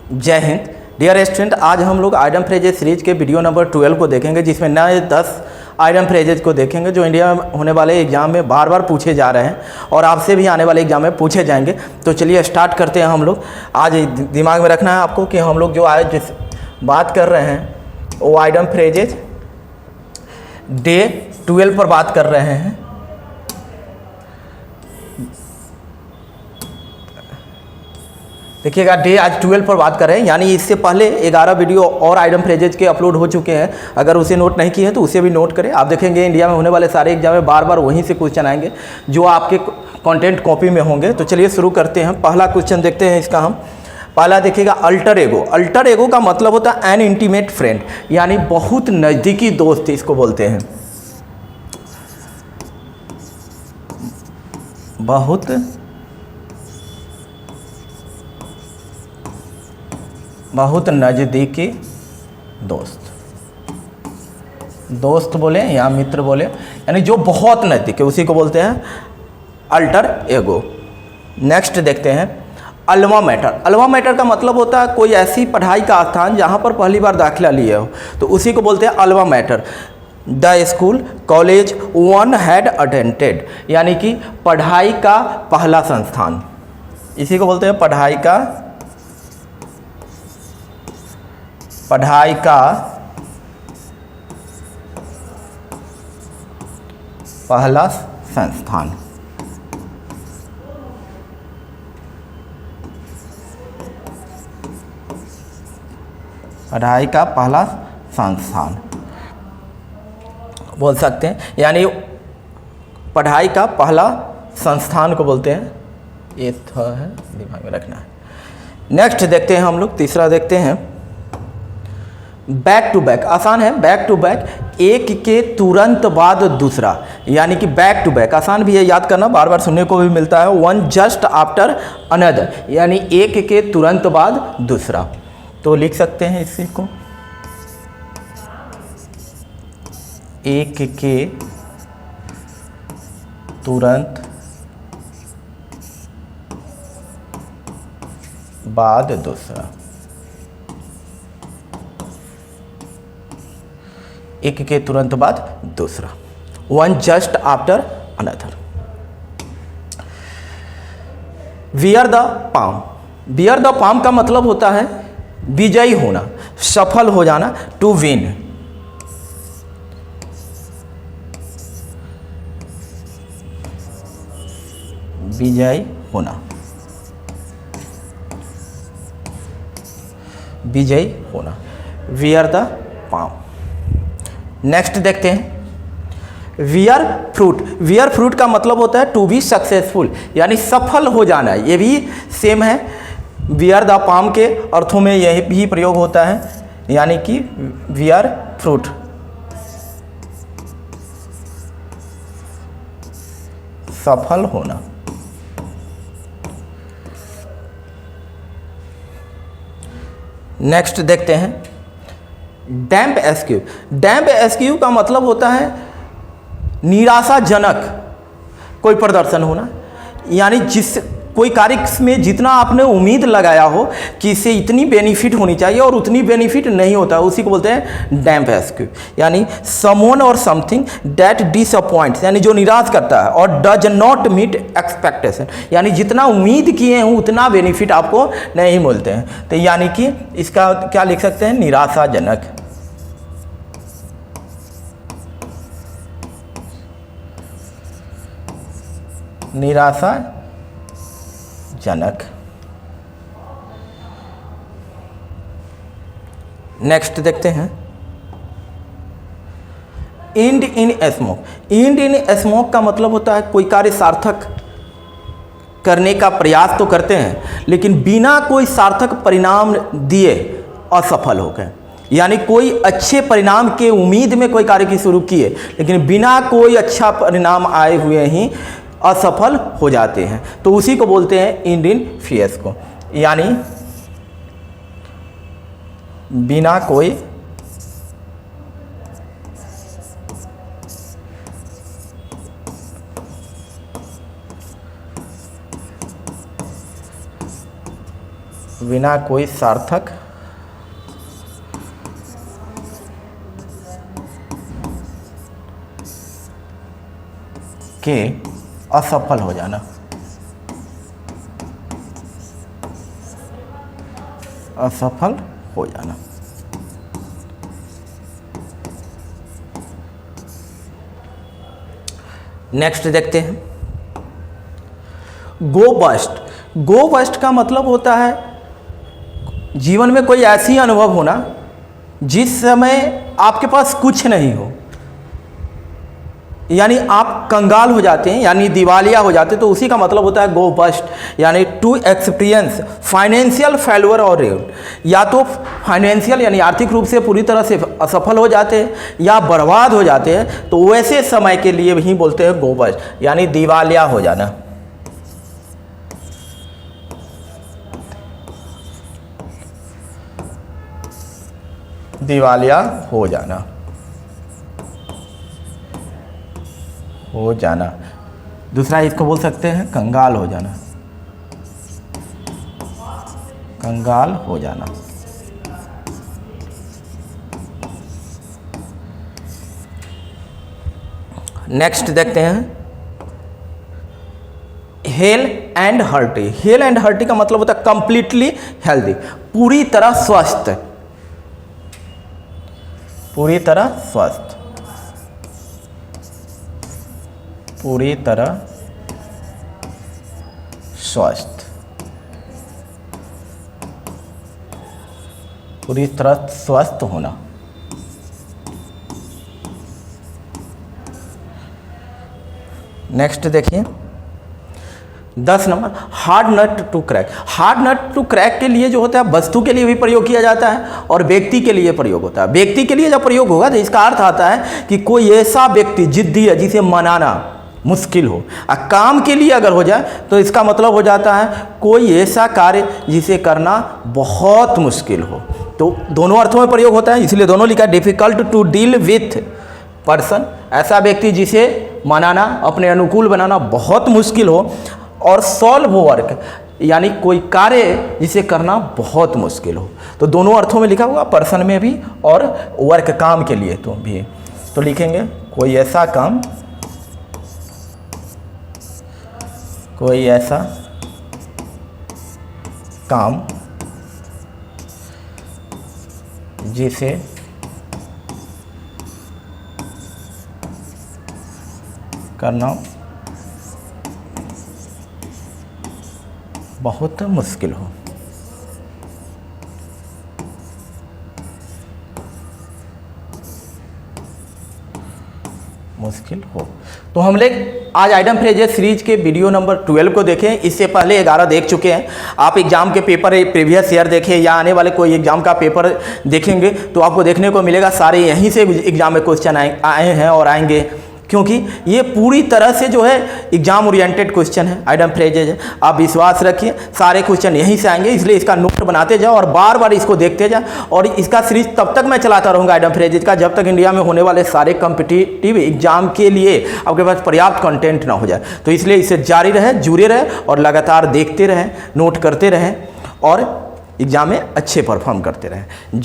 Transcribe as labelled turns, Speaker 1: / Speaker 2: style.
Speaker 1: जय Hind. Dear student, आज हम लोग आइडम फ्रेजेज सीरीज के वीडियो नंबर 12 को देखेंगे, जिसमें नए 10 आइडम फ्रेजेज को देखेंगे जो इंडिया में होने वाले एग्जाम में बार बार पूछे जा रहे हैं और आपसे भी आने वाले एग्जाम में पूछे जाएंगे। तो चलिए स्टार्ट करते हैं हम लोग। आज दिमाग में रखना है आपको कि हम लोग जो आज जिस बात कर रहे हैं वो आइडम फ्रेजेज डे 12 पर बात कर रहे हैं। देखिएगा, डे आज 12 पर बात कर रहे हैं, यानी इससे पहले 11 वीडियो और आइडम फ्रेजेज के अपलोड हो चुके हैं। अगर उसे नोट नहीं किए हैं तो उसे भी नोट करें। आप देखेंगे इंडिया में होने वाले सारे एग्जाम में बार बार वहीं से क्वेश्चन आएंगे जो आपके कंटेंट कॉपी में होंगे। तो चलिए शुरू करते हैं। पहला क्वेश्चन देखते हैं इसका हम। पहला देखिएगा, अल्टर एगो। अल्टर एगो का मतलब होता है एन इंटीमेट फ्रेंड, यानी बहुत नज़दीकी दोस्त इसको बोलते हैं। बहुत नज़दीकी दोस्त बोले या मित्र बोले, यानी जो बहुत नज़दीक है उसी को बोलते हैं अल्टर एगो। नेक्स्ट देखते हैं, अल्मा मैटर। अल्मा मैटर का मतलब होता है कोई ऐसी पढ़ाई का स्थान जहाँ पर पहली बार दाखिला लिए हो, तो उसी को बोलते हैं alma mater. The school college one had attended, यानी कि पढ़ाई का पहला संस्थान, इसी को बोलते हैं पढ़ाई का पहला संस्थान। पढ़ाई का पहला संस्थान बोल सकते हैं, यानी पढ़ाई का पहला संस्थान को बोलते हैं। ये तो है, दिमाग में रखना है। नेक्स्ट देखते हैं हम लोग, तीसरा देखते हैं, बैक टू बैक। आसान है, बैक टू बैक, एक के तुरंत बाद दूसरा, यानी कि बैक टू बैक आसान भी है याद करना, बार बार सुनने को भी मिलता है। वन जस्ट आफ्टर अनदर, यानी एक के तुरंत बाद दूसरा। तो लिख सकते हैं इसी को, एक के तुरंत बाद दूसरा, एक के तुरंत बाद दूसरा, one just after another. Wear the palm. Wear the palm का मतलब होता है विजयी होना, सफल हो जाना, टू विन। विजयी होना, विजयी होना, वियर द पाम। नेक्स्ट देखते हैं, वियर फ्रूट। वियर फ्रूट का मतलब होता है टू बी सक्सेसफुल, यानी सफल हो जाना। ये भी सेम है, वियर द पाम के अर्थों में यही भी प्रयोग होता है, यानी कि वियर फ्रूट, सफल होना। नेक्स्ट देखते हैं, डैम्प एस्क्यू। डैम्प एस्क्यू का मतलब होता है निराशाजनक कोई प्रदर्शन होना, यानी जिस कोई कार्य में जितना आपने उम्मीद लगाया हो कि इससे इतनी बेनिफिट होनी चाहिए और उतनी बेनिफिट नहीं होता, उसी को बोलते हैं डैम्प एस्क्यू। यानी समवन और समथिंग दैट डिसअपॉइंट्स, यानी जो निराश करता है, और डज नॉट मीट एक्सपेक्टेशन, यानी जितना उम्मीद किए हैं उतना बेनिफिट आपको नहीं मिलते हैं। तो यानी कि इसका क्या लिख सकते हैं, निराशाजनक। निराशाजनक। नेक्स्ट देखते हैं, and in smoke. And in smoke का मतलब होता है कोई कार्य सार्थक करने का प्रयास तो करते हैं लेकिन बिना कोई सार्थक परिणाम दिए असफल हो गए, यानी कोई अच्छे परिणाम के उम्मीद में कोई कार्य की शुरू किए लेकिन बिना कोई अच्छा परिणाम आए हुए ही असफल हो जाते हैं, तो उसी को बोलते हैं एंड इन फियस्को, यानी बिना कोई बिना कोई सार्थक के असफल हो जाना। असफल हो जाना। नेक्स्ट देखते हैं, गो बस्ट। गो बस्ट का मतलब होता है जीवन में कोई ऐसी अनुभव होना जिस समय आपके पास कुछ नहीं हो, यानी आप कंगाल हो जाते हैं, यानी दिवालिया हो जाते हैं, तो उसी का मतलब होता है गो बस्ट। यानी टू एक्सपीरियंस फाइनेंशियल फेल्यूर और रेउन, या तो फाइनेंशियल यानी आर्थिक रूप से पूरी तरह से असफल हो जाते हैं या बर्बाद हो जाते हैं, तो वैसे समय के लिए भी बोलते हैं गो बस्ट, यानी दिवालिया हो जाना। दिवालिया हो जाना, हो जाना। दूसरा इसको बोल सकते हैं कंगाल हो जाना, कंगाल हो जाना। नेक्स्ट देखते हैं, hello and hearty. Hello and hearty का मतलब होता है कंप्लीटली हेल्दी, पूरी तरह स्वस्थ, पूरी तरह स्वस्थ, पूरी तरह स्वस्थ, पूरी तरह स्वस्थ होना। नेक्स्ट देखिए 10 number, hard nut to crack. Hard nut to crack के लिए जो होता है वस्तु के लिए भी प्रयोग किया जाता है और व्यक्ति के लिए प्रयोग होता है। व्यक्ति के लिए जब प्रयोग होगा तो इसका अर्थ आता है कि कोई ऐसा व्यक्ति जिद्दी है जिसे मनाना मुश्किल हो। काम के लिए अगर हो जाए तो इसका मतलब हो जाता है कोई ऐसा कार्य जिसे करना बहुत मुश्किल हो। तो दोनों अर्थों में प्रयोग होता है, इसलिए दोनों लिखा है। Difficult to deal with person, ऐसा व्यक्ति जिसे मनाना अपने अनुकूल बनाना बहुत मुश्किल हो, और सॉल्व वर्क यानी कोई कार्य जिसे करना बहुत मुश्किल हो। तो दोनों अर्थों में लिखा हुआ, पर्सन में भी और वर्क काम के लिए तो भी। तो लिखेंगे कोई ऐसा काम, कोई ऐसा काम जिसे करना बहुत मुश्किल हो। मुश्किल हो। तो हम लोग आज आइटम फ्रेजेस सीरीज के वीडियो नंबर 12 को देखें। इससे पहले 11 देख चुके हैं। आप एग्जाम के पेपर प्रीवियस ईयर देखें या आने वाले कोई एग्जाम का पेपर देखेंगे तो आपको देखने को मिलेगा सारे यहीं से एग्जाम में क्वेश्चन आए हैं और आएंगे, क्योंकि ये पूरी तरह से जो है एग्जाम ओरिएंटेड क्वेश्चन है, आइटम फ्रेजेज है। आप विश्वास रखिए सारे क्वेश्चन यहीं से आएंगे, इसलिए इसका नोट बनाते जाओ और बार बार इसको देखते जाओ। और इसका सीरीज तब तक मैं चलाता रहूँगा आइटम फ्रेजेज का जब तक इंडिया में होने वाले सारे कॉम्पिटिटिव एग्जाम के लिए आपके पास पर्याप्त कंटेंट ना हो जाए। तो इसलिए इसे जारी रहे, जुड़े रहे और लगातार देखते रहें, नोट करते रहें और एग्जाम में अच्छे परफॉर्म करते रहें। जय